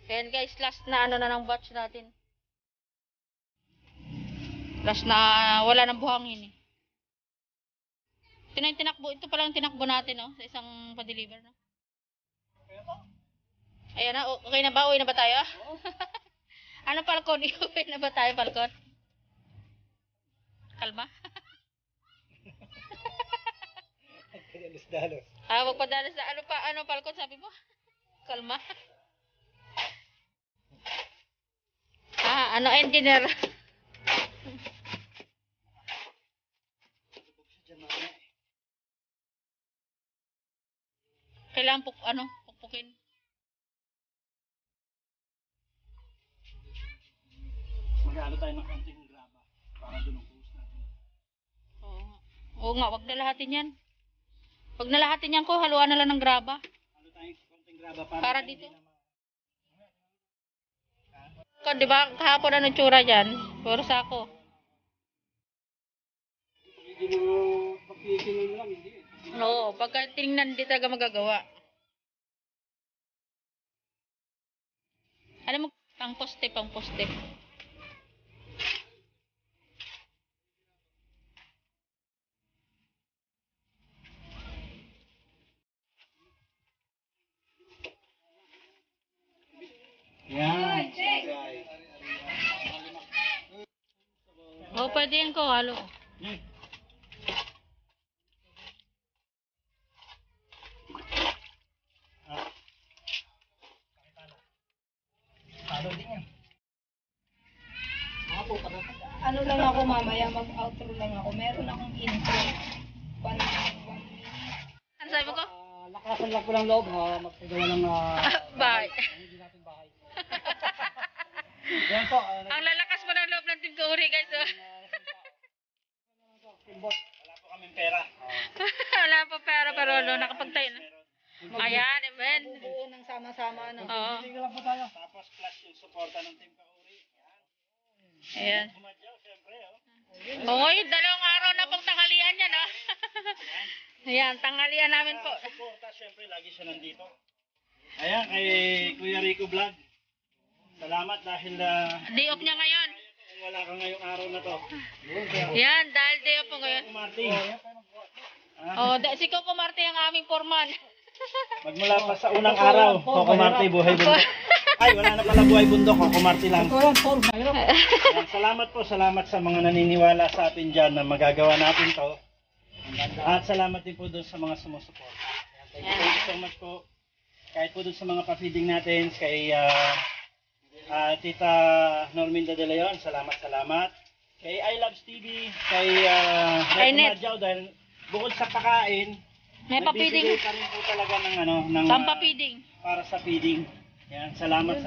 Ayan guys, last na ano na ng batch natin. Last na wala nang buhangin eh. Ito na yung tinakbo. Ito pala yung tinakbo natin oh, sa isang pa-deliver no. Ayan na, okay na ba? Uwi na ba tayo? Ano Falcon? Uwi na ba tayo Falcon? Kalma? Dalos-dalos. Wag pa dalas na. Ano Falcon sabi mo? Kalma? Ano engineer? Kailangan pukpukin. Mag-aalo tayo ng konting graba para doon ang puhos natin. Oo nga, wag na lahatin yan. Wag na lahatin yan ko, haluan na lang ng graba. Halo tayo ng konting graba Para dito. Di ba kahapon anong tsura dyan? Puro sako. Hindi mo pagkikinin lang, hindi. Oo, pagka tingnan di talaga magagawa. Alam mo, pang poste. Yan. Oo, pwede yan ko, halo. Halo din yan. Ano lang ako mamaya, mag-outro lang ako. Meron akong intro. One Ano sabi ko? Lakasan lang ko ng loob, magpagawa ng Bahay. hindi natin bahay. Yan po. Ang lalakas mo ng loob ng Team Kauri, guys. Oh. Wala po kaming pera. Wala pa pera pero nakapagtayo na. Ayan, amen. buo ng sama-sama. Ano. Oo. Tingnan lang po tayo. Tapos plus yung suporta ng Team Kauri. Ayan. Kumadyaw, siyempre. Oo, yung dalawang araw na pong tanghalian yan, oh. Ayan, tanghalian namin po. Suporta, siyempre, lagi siya nandito. Ayan, kay Kuya Rico Vlog. Salamat dahil Day off niya ngayon. wala ka ngayong araw na to. Yan, dahil day off po ngayon. Marty. Si Coco Marte ang aming foreman. Magmula pa sa unang araw, Coco Marty, buhay bundok. Ay, wala na pala buhay bundok, Coco Marty lang. Ayan, salamat sa mga naniniwala sa atin dyan na magagawa natin to. At salamat din po doon sa mga sumusuporta. Thank you so much po. Kahit po doon sa mga pa-feeding natin, kay Tita Norminda de Leon, salamat. Kay I Loves TV, kay Net. Madjaw, dahil bukod sa pakain, May pa-feeding. nagbibigay pa rin po talaga ng Pampa-feeding. para sa feeding. Yan, salamat.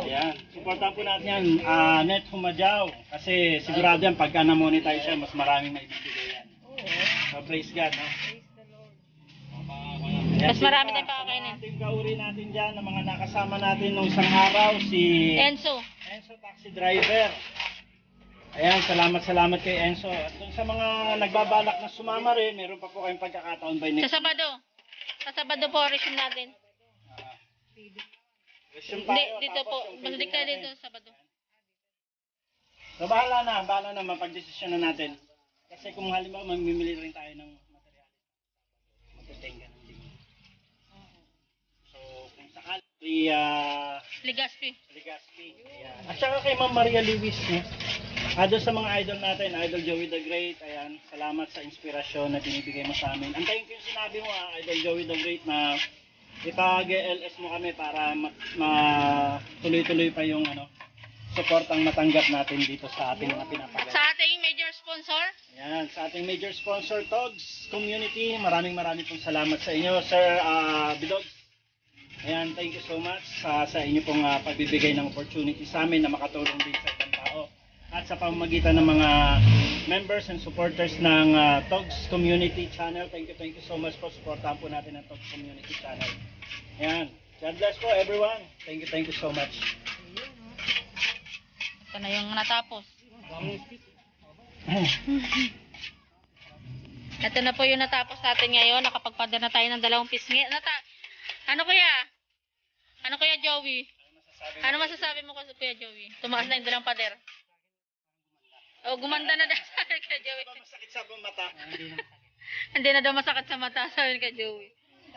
Yan, supportan po natin yan, Net Humadjaw. Kasi sigurado yan, pagka na-monetize siya, mas maraming maibibigay yan. So, praise God, no? Mas marami tayong pakakainin. Team Kauri natin dyan, ng mga nakasama natin nung isang araw, si Enzo. Taxi Driver. Ayan, salamat kay Enzo. At dun sa mga nagbabalak na sumama rin, meron pa po kayong pagkakataon by next. Sa Sabado po, resume natin. Resume tayo, Dito tapos po. yung Balik feeding tayo natin. dito, Sabado. So, bahala na, mapag-desisyon na natin. Kasi kung halimbawa, mamimili rin tayo ng material. Magtutenga ng link. So, kung sakali, Legaspi. Ayan. At saka kay Ma'am Maria Lewis, doon sa mga idol natin, Idol Joey the Great, ayan, salamat sa inspirasyon na binibigay mo sa amin. Antayin ko yung sinabi mo, Idol Joey the Great, na ipag-LS mo kami para tuloy-tuloy pa yung suportang matanggap natin dito sa ating mga pinapagawa. Sa ating major sponsor. Ayan, sa ating major sponsor, Togs Community, maraming pong salamat sa inyo, Sir Bidog. Ayan, thank you so much sa inyo pong pagbibigay ng opportunity sa amin na makatulong din sa ibang tao. At sa pamamagitan ng mga members and supporters ng Togs Community Channel, thank you so much po. Supportahan po natin ang Togs Community Channel. Ayan, God bless po everyone. Thank you so much. Ito na yung natapos. Ito na po yung natapos natin ngayon. Nakapagpada na tayo ng 2 pisngi. Ano kaya? Joey? Ano masasabi mo kasi Kuya Joey? Tumaas na yung dalang pader. Oh, gumanda na daw sabi kay Joey. Masakit sa mata. Hindi na daw masakit sa mata sabi kay Joey.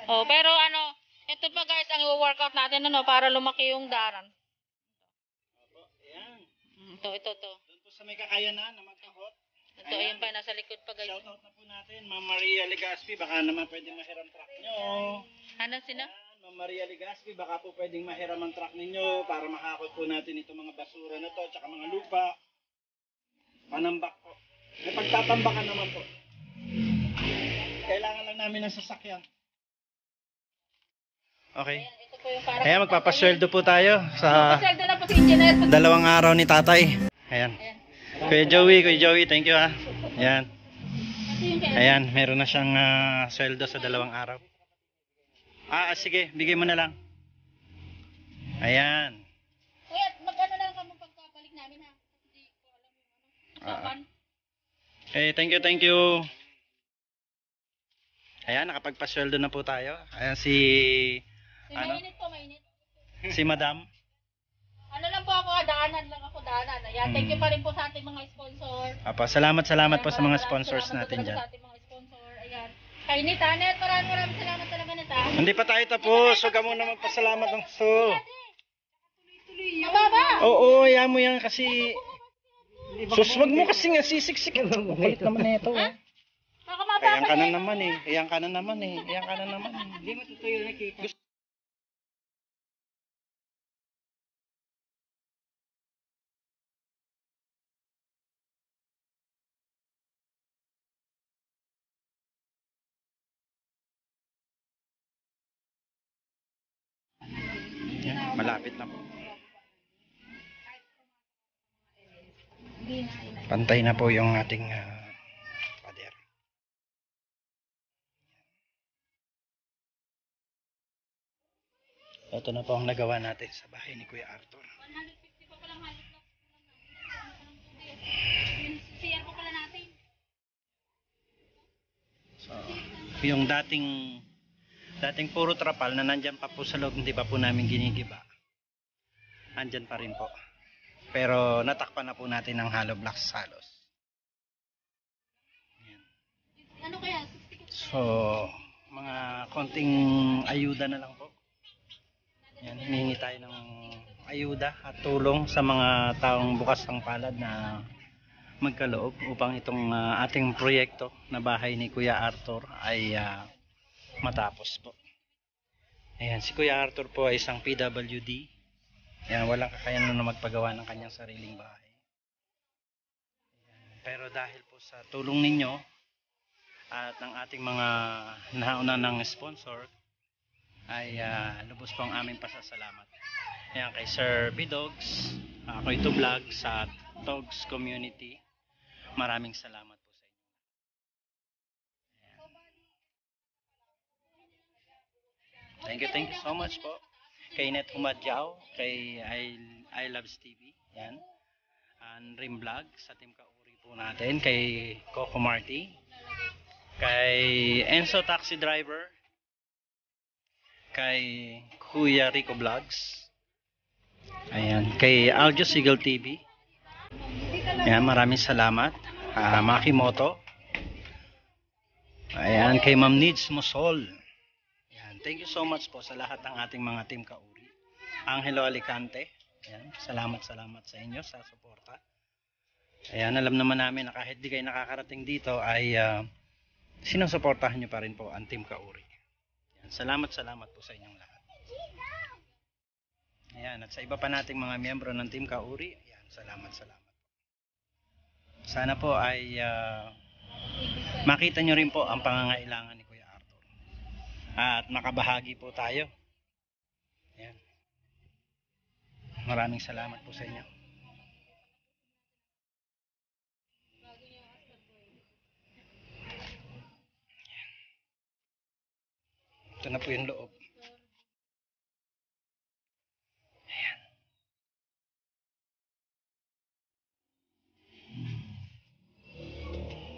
Oh, pero ano, ito pa guys ang i-workout natin ano para lumaki yung daran. Ayan. Ito. Doon po sa may kakayanan na magkakot. Ito, ayun pa, nasa likod pa guys. Shoutout na po natin, Ma'am Maria Legaspi. Baka naman pwedeng mahiram truck nyo. Ano sino? Ayan, Ma'am Maria Legaspi, baka po pwedeng mahiram ang truck ninyo para makakot po natin itong mga basura na to, tsaka mga lupa. Panambak po. May pagtatambakan naman po. Kailangan lang namin ng sasakyan. Okay. Ayan, ito po yung para. Kaya magpapasweldo po tayo sa Pasweldo na po si engineer. 2 araw ni tatay. Ayan. Ayan. Kuya Joey, thank you ha. Ayan. Ayan, meron na siyang sweldo sa 2 araw. Sige, bigay mo na lang. Ayan. Kuya, mag-ano lang kami pagkabalik namin ha. Hindi ko alam yung usapan. Okay, thank you. Ayan, nakapagpasweldo na po tayo. Ayan Mainit po, mainit. si Madam. Ano lang po ako, daanan. Ayan, thank you pa rin po sa ating mga sponsor. Salamat po sa mga Maraming sponsors salamat natin po dyan. sa ating mga sponsor. Ayan. Kay Nita, Net, maraming salamat talaga Nita. Hindi pa tayo tapos. Huwag ka muna magpasalamat ng gusto. Mababa! Oo, yan mo yan kasi... Sus, wag mo kasi nga sisiksik. Kulit naman na ito. Baka mababa Ayan ka na yan. naman eh. Hindi mo tutuyo nakita. Yan, malapit na po. Pantay na po yung ating pader. Ito na po ang nagawa natin sa bahay ni Kuya Arthur. 150 pa palang halos na. CR pa pala natin. So, yung dating puro trapal na nandyan pa po sa loob, hindi pa po namin ginigiba. Andyan pa rin po. Pero natakpan na po natin ng hollow blocks halos. Ayan. Ano kaya? So, mga konting ayuda na lang po. Yan, hihingi tayo ng ayuda at tulong sa mga taong bukas ang palad na magkaloob upang itong ating proyekto na bahay ni Kuya Arthur ay matapos po. Ayan, si Kuya Arthur po ay isang PWD. Ayan, walang kakayanan na magpagawa ng kanyang sariling bahay. Ayan, pero dahil po sa tulong ninyo at ng ating mga nauna ng sponsor ay lubos po ang aming pasasalamat. Ayan, kay Sir Bidogs, ako ito vlog sa Togs Community. Maraming salamat po sa inyo. Ayan. Thank you so much po. Kay Net Humadyaw, kay I Loves TV, yan. And Rim Vlog sa Team Kauri po natin, kay Coco Marty, kay Enzo Taxi Driver, kay Kuya Rico Vlogs, ayan, kay Aljo Sigal TV, ayan, maraming salamat. Makimoto, ayan, kay Ma'am Needs Musol, ayan, thank you so much po sa lahat ng ating mga Team Kauri. Angelo Alicante, ayan, salamat sa inyo sa suporta. Ayan, alam naman namin na kahit di kayo nakakarating dito ay sinusuportahan nyo pa rin po ang Team Kauri. Ayan, salamat po sa inyong lahat. Ayan, at sa iba pa nating mga miyembro ng Team Kauri, ayan, salamat. Sana po ay makita nyo rin po ang pangangailangan ni Kuya Arthur. At makabahagi po tayo. Ayan. Maraming salamat po sa inyo. Ito na po yung loob. Ayan.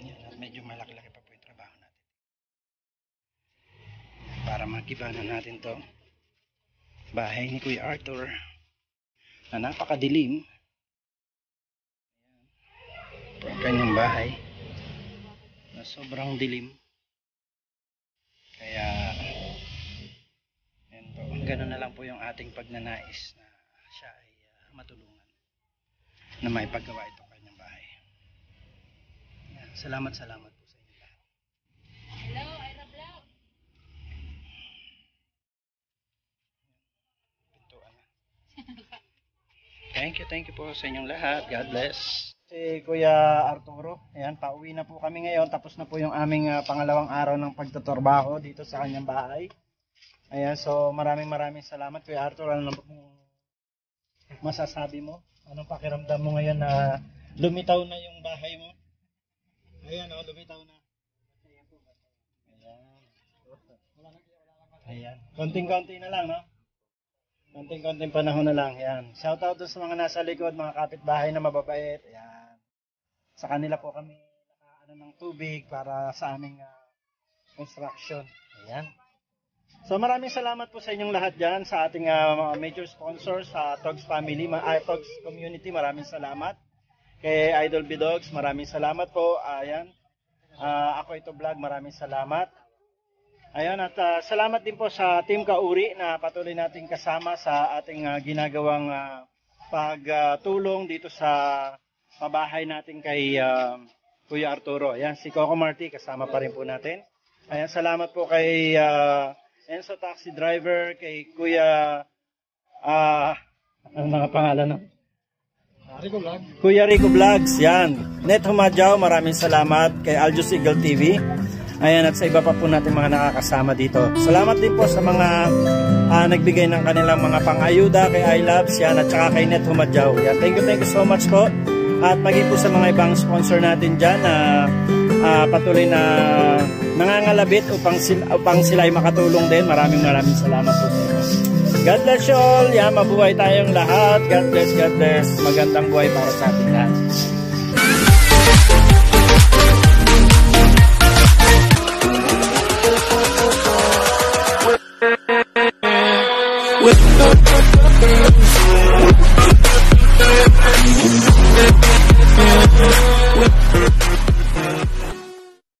Ayan, at medyo malaki-laki pa po yung trabaho natin. Para magiba na natin to. bahay ni Kuya Arthur na napakadilim. Ito ang kanyang bahay na sobrang dilim. Kaya yan po, gano'n na lang po yung ating pagnanais na siya ay matulungan na may paggawa ito kanyang bahay. Yan. Salamat po sa inyo lahat. Hello, Ira Vlog. Pintuan na. Thank you po sa inyong lahat. God bless. Si Kuya Arturo, ayan, pauwi na po kami ngayon. Tapos na po yung aming pangalawang araw ng pagtutorbaho dito sa kanyang bahay. Ayan, so maraming salamat Kuya Arturo. Ano masasabi mo? Anong pakiramdam mo ngayon na lumitaw na yung bahay mo? Ayan, lumitaw na. Ayan. Konting-konti na lang, no? Konting-konting panahon na lang. Ayan. Shout out sa mga nasa likod, mga kapitbahay na mababait. Ayan. Sa kanila po kami nakaano ng tubig para sa aming construction. Ayan. So maraming salamat po sa inyong lahat dyan, sa ating mga major sponsors, sa Togs Family, Togs Community, maraming salamat. Kay Idol Bidogs, maraming salamat po. Ayan. Ako ito vlog, maraming salamat. Ayan, at salamat din po sa Team Kauri na patuloy nating kasama sa ating ginagawang pagtulong dito sa pabahay natin kay Kuya Arturo. Ayan, si Coco Marti, kasama pa rin po natin. Ayan, salamat po kay Enzo Taxi Driver, kay Kuya, ano mga pangalan no? Rico Vlog. Kuya Rico Vlogs, yan. Net Humadyaw, maraming salamat. Kay Aljus Eagle TV. Ayan, at sa iba pa po natin mga nakakasama dito. Salamat din po sa mga nagbigay ng kanilang mga pang-ayuda kay iLabs, yan, at saka kay Net Humadyaw. Yan, thank you so much po. At maging po sa mga ibang sponsor natin dyan na patuloy na nangangalabit upang sila ay makatulong din. Maraming salamat po sa inyo. God bless you all. Yan, mabuhay tayong lahat. God bless. Magandang buhay para sa ating lahat.